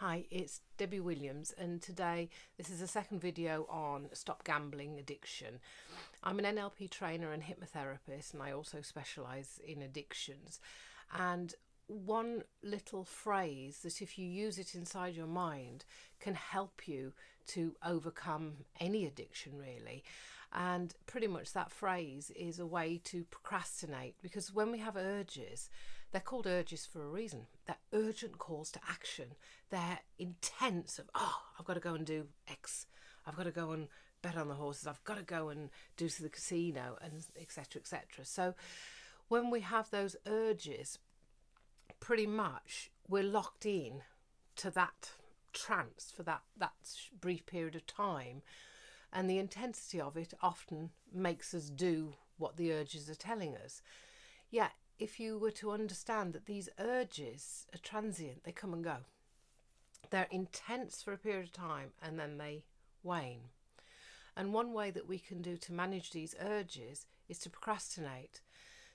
Hi, it's Debbie Williams, and today this is the second video on stop gambling addiction. I'm an NLP trainer and hypnotherapist, and I also specialise in addictions. And one little phrase that, if you use it inside your mind, can help you to overcome any addiction, really. And pretty much that phrase is a way to procrastinate, because when we have urges, they're called urges for a reason. They're urgent calls to action. They're intense of, oh, I've got to go and do X. I've got to go and bet on the horses. I've got to go and do to the casino, and etc., etc. So when we have those urges, pretty much we're locked in to that trance for that brief period of time. And the intensity of it often makes us do what the urges are telling us. Yet, if you were to understand that these urges are transient, they come and go. They're intense for a period of time and then they wane. And one way that we can do to manage these urges is to procrastinate.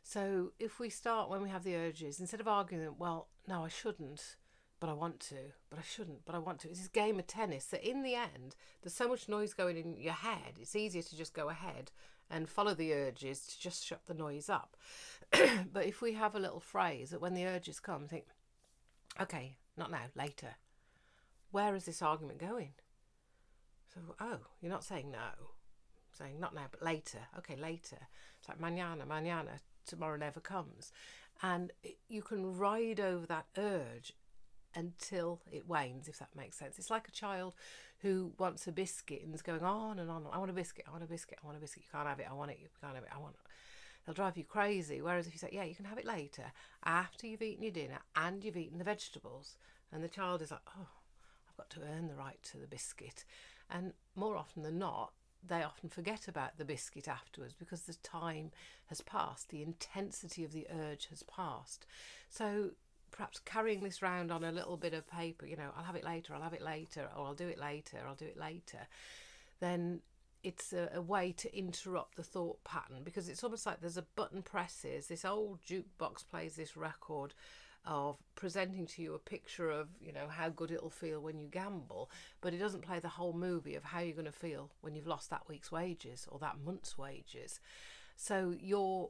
So if we start, when we have the urges, instead of arguing, well, no, I shouldn't, but I want to, but I shouldn't, but I want to. It's this game of tennis that in the end, there's so much noise going in your head, it's easier to just go ahead and follow the urges to just shut the noise up. But if we have a little phrase that when the urges come, think, okay, not now, later. Where is this argument going? So, oh, you're not saying no. Saying not now, but later. Okay, later. It's like mañana, tomorrow never comes. And you can ride over that urge until it wanes, if that makes sense. It's like a child who wants a biscuit and is going on and on. I want a biscuit, I want a biscuit, I want a biscuit. You can't have it, I want it, you can't have it, I want it. They'll drive you crazy. Whereas if you say, yeah, you can have it later, after you've eaten your dinner and you've eaten the vegetables, and the child is like, oh, I've got to earn the right to the biscuit. And more often than not, they often forget about the biscuit afterwards because the time has passed, the intensity of the urge has passed. So perhaps carrying this round on a little bit of paper, you know, I'll have it later, or I'll do it later, then it's a way to interrupt the thought pattern, because it's almost like there's a button presses, this old jukebox plays this record of presenting to you a picture of, you know, how good it'll feel when you gamble, but it doesn't play the whole movie of how you're going to feel when you've lost that week's wages or that month's wages. So you're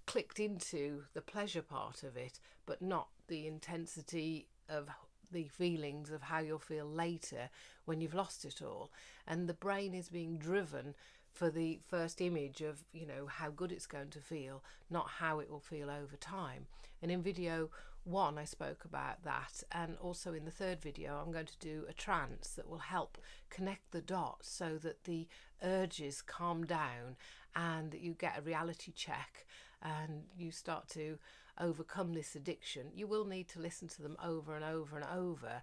clicked into the pleasure part of it, but not the intensity of the feelings of how you'll feel later when you've lost it all. And the brain is being driven for the first image of, you know, how good it's going to feel, not how it will feel over time. And in video 1 I spoke about that, and also in the third video I'm going to do a trance that will help connect the dots so that the urges calm down and that you get a reality check and you start to overcome this addiction. You will need to listen to them over and over and over,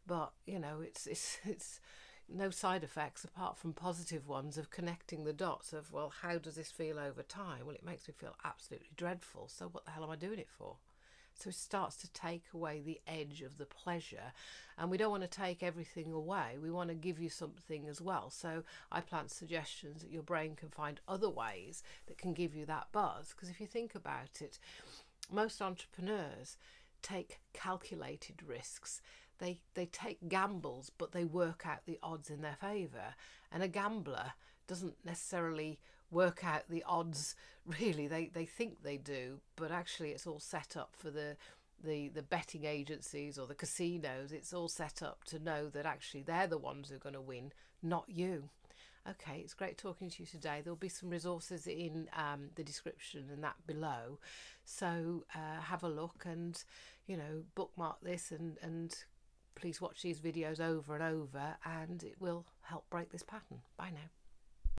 but you know, it's no side effects apart from positive ones of connecting the dots of, well, how does this feel over time? Well, it makes me feel absolutely dreadful, so what the hell am I doing it for? So it starts to take away the edge of the pleasure, and we don't want to take everything away. We want to give you something as well. So I plant suggestions that your brain can find other ways that can give you that buzz, because if you think about it, most entrepreneurs take calculated risks. They take gambles, but they work out the odds in their favour. And a gambler doesn't necessarily work out the odds, really. They think they do, but actually it's all set up for the betting agencies or the casinos. It's all set up to know that actually they're the ones who are going to win, not you. Okay, it's great talking to you today. There'll be some resources in the description and that below. So have a look and, you know, bookmark this and please watch these videos over and over, and it will help break this pattern. Bye now.